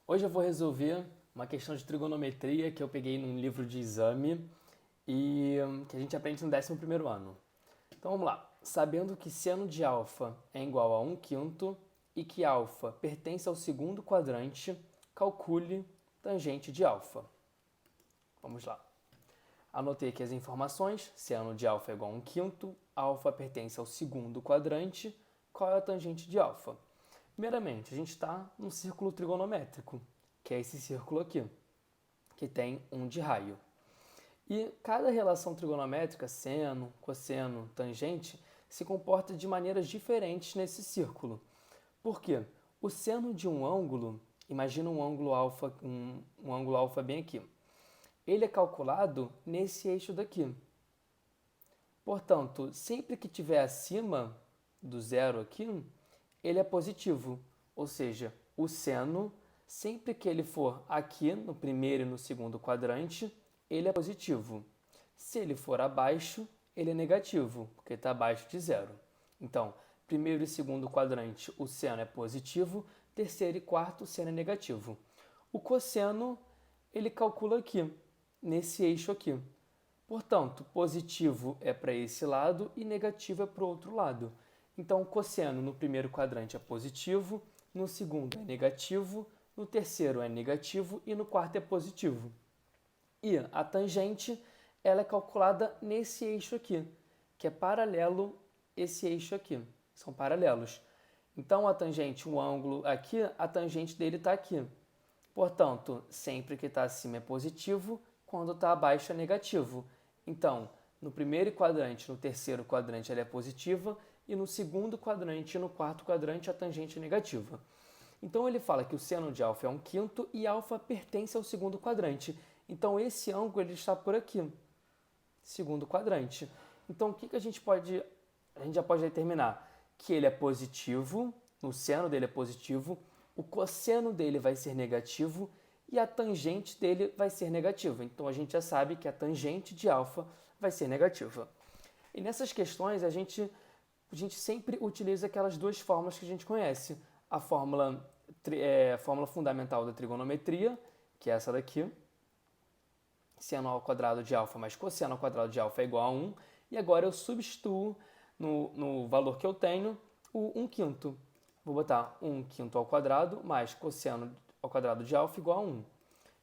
Hoje eu vou resolver uma questão de trigonometria que eu peguei num livro de exame e que a gente aprende no 11º ano. Então vamos lá. Sabendo que seno de alfa é igual a 1/5 e que alfa pertence ao segundo quadrante, calcule tangente de alfa. Vamos lá. Anotei aqui as informações. Seno de alfa é igual a 1/5, alfa pertence ao segundo quadrante. Qual é a tangente de alfa? Primeiramente, a gente está num círculo trigonométrico, que é esse círculo aqui, que tem 1 de raio. E cada relação trigonométrica, seno, cosseno, tangente, se comporta de maneiras diferentes nesse círculo. Por quê? O seno de um ângulo, imagina um ângulo alfa bem aqui, ele é calculado nesse eixo daqui. Portanto, sempre que estiver acima do zero aqui, ele é positivo, ou seja, o seno, sempre que ele for aqui no primeiro e no segundo quadrante, ele é positivo. Se ele for abaixo, ele é negativo, porque está abaixo de zero. Então, primeiro e segundo quadrante, o seno é positivo, terceiro e quarto, o seno é negativo. O cosseno, ele calcula aqui, nesse eixo aqui. Portanto, positivo é para esse lado e negativo é para o outro lado. Então, o cosseno no primeiro quadrante é positivo, no segundo é negativo, no terceiro é negativo e no quarto é positivo. E a tangente, ela é calculada nesse eixo aqui, que é paralelo esse eixo aqui. São paralelos. Então, a tangente, um ângulo aqui, a tangente dele está aqui. Portanto, sempre que está acima é positivo, quando está abaixo é negativo. Então, no primeiro quadrante, no terceiro quadrante, ela é positiva, e no segundo quadrante e no quarto quadrante a tangente é negativa. Então ele fala que o seno de alfa é 1/5 e alfa pertence ao segundo quadrante. Então esse ângulo ele está por aqui, segundo quadrante. Então o que a gente já pode determinar? Que ele é positivo, o seno dele é positivo, o cosseno dele vai ser negativo e a tangente dele vai ser negativa. Então a gente já sabe que a tangente de alfa vai ser negativa. E nessas questões a gente sempre utiliza aquelas duas fórmulas que a gente conhece. A fórmula fundamental da trigonometria, que é essa daqui. Seno ao quadrado de alfa mais cosseno ao quadrado de alfa é igual a 1. E agora eu substituo no valor que eu tenho o 1/5. Vou botar 1/5 ao quadrado mais cosseno ao quadrado de alfa igual a 1.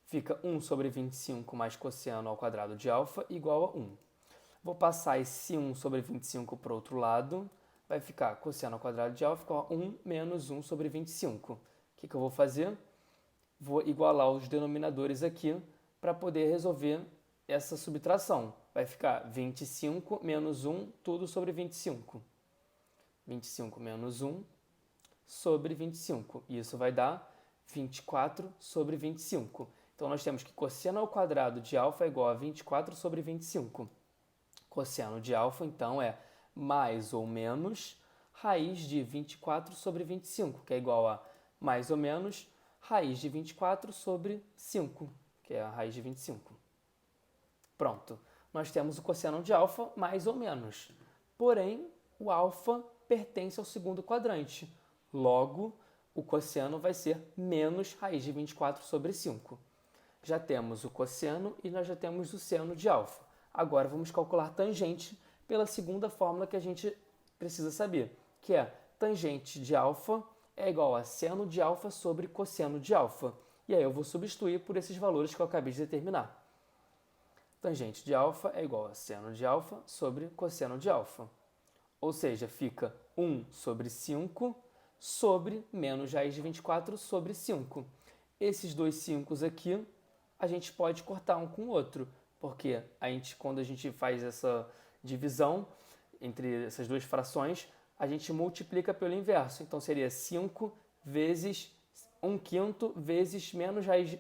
Fica 1 sobre 25 mais cosseno ao quadrado de alfa igual a 1. Vou passar esse 1 sobre 25 para o outro lado. Vai ficar cosseno ao quadrado de alfa igual a 1 menos 1 sobre 25. O que eu vou fazer? Vou igualar os denominadores aqui para poder resolver essa subtração. Vai ficar 25 menos 1, tudo sobre 25. 25 menos 1 sobre 25. Isso vai dar 24 sobre 25. Então, nós temos que cosseno ao quadrado de alfa é igual a 24 sobre 25. Cosseno de alfa, então, é mais ou menos raiz de 24 sobre 25, que é igual a mais ou menos raiz de 24 sobre 5, que é a raiz de 25. Pronto. Nós temos o cosseno de alfa mais ou menos. Porém, o alfa pertence ao segundo quadrante. Logo, o cosseno vai ser menos raiz de 24 sobre 5. Já temos o cosseno e nós já temos o seno de alfa. Agora vamos calcular tangente pela segunda fórmula que a gente precisa saber, que é tangente de alfa é igual a seno de alfa sobre cosseno de alfa. E aí eu vou substituir por esses valores que eu acabei de determinar. Tangente de alfa é igual a seno de alfa sobre cosseno de alfa. Ou seja, fica 1 sobre 5 sobre menos raiz de 24 sobre 5. Esses dois 5 aqui, a gente pode cortar um com o outro, porque quando a gente faz essa divisão entre essas duas frações, a gente multiplica pelo inverso. Então, seria 5 vezes 1/5 vezes menos raiz de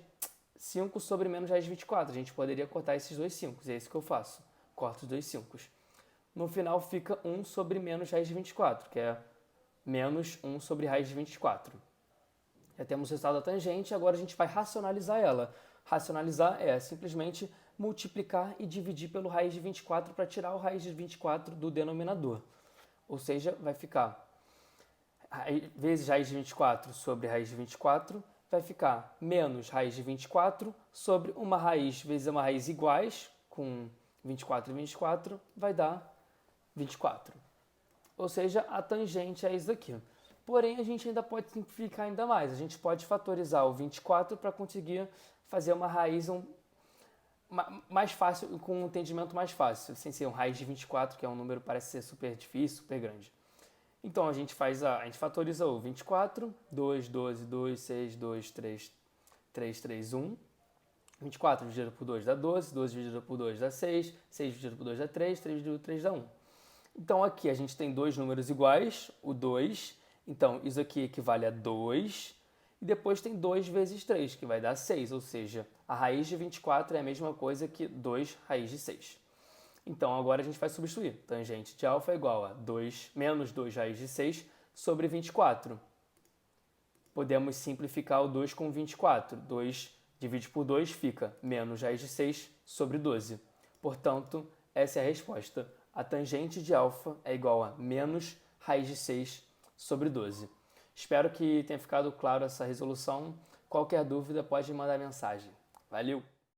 5 sobre menos raiz de 24. A gente poderia cortar esses dois 5, é isso que eu faço. Corto os dois 5. No final, fica 1 sobre menos raiz de 24, que é menos 1 sobre raiz de 24. Já temos o resultado da tangente, agora a gente vai racionalizar ela. Racionalizar é simplesmente multiplicar e dividir pelo raiz de 24 para tirar o raiz de 24 do denominador. Ou seja, vai ficar vezes raiz de 24 sobre raiz de 24 vai ficar menos raiz de 24 sobre uma raiz vezes uma raiz iguais, com 24 e 24, vai dar 24. Ou seja, a tangente é isso daqui. Porém, a gente ainda pode simplificar ainda mais. A gente pode fatorizar o 24 para conseguir fazer uma raiz mais fácil, com um entendimento mais fácil, sem ser um raiz de 24, que é um número que parece ser super difícil, super grande. Então, a gente fatoriza o 24, 2, 12, 2, 6, 2, 3, 3, 3, 1. 24 dividido por 2 dá 12, 12 dividido por 2 dá 6, 6 dividido por 2 dá 3, 3 dividido por 3 dá 1. Então, aqui a gente tem dois números iguais, o 2, então isso aqui equivale a 2, e depois tem 2 vezes 3, que vai dar 6, ou seja, a raiz de 24 é a mesma coisa que 2 raiz de 6. Então, agora a gente vai substituir. Tangente de alfa é igual a 2 menos 2 raiz de 6 sobre 24. Podemos simplificar o 2 com 24. 2 dividido por 2 fica menos raiz de 6 sobre 12. Portanto, essa é a resposta. A tangente de alfa é igual a menos raiz de 6 sobre 12. Espero que tenha ficado claro essa resolução. Qualquer dúvida pode mandar mensagem. Valeu!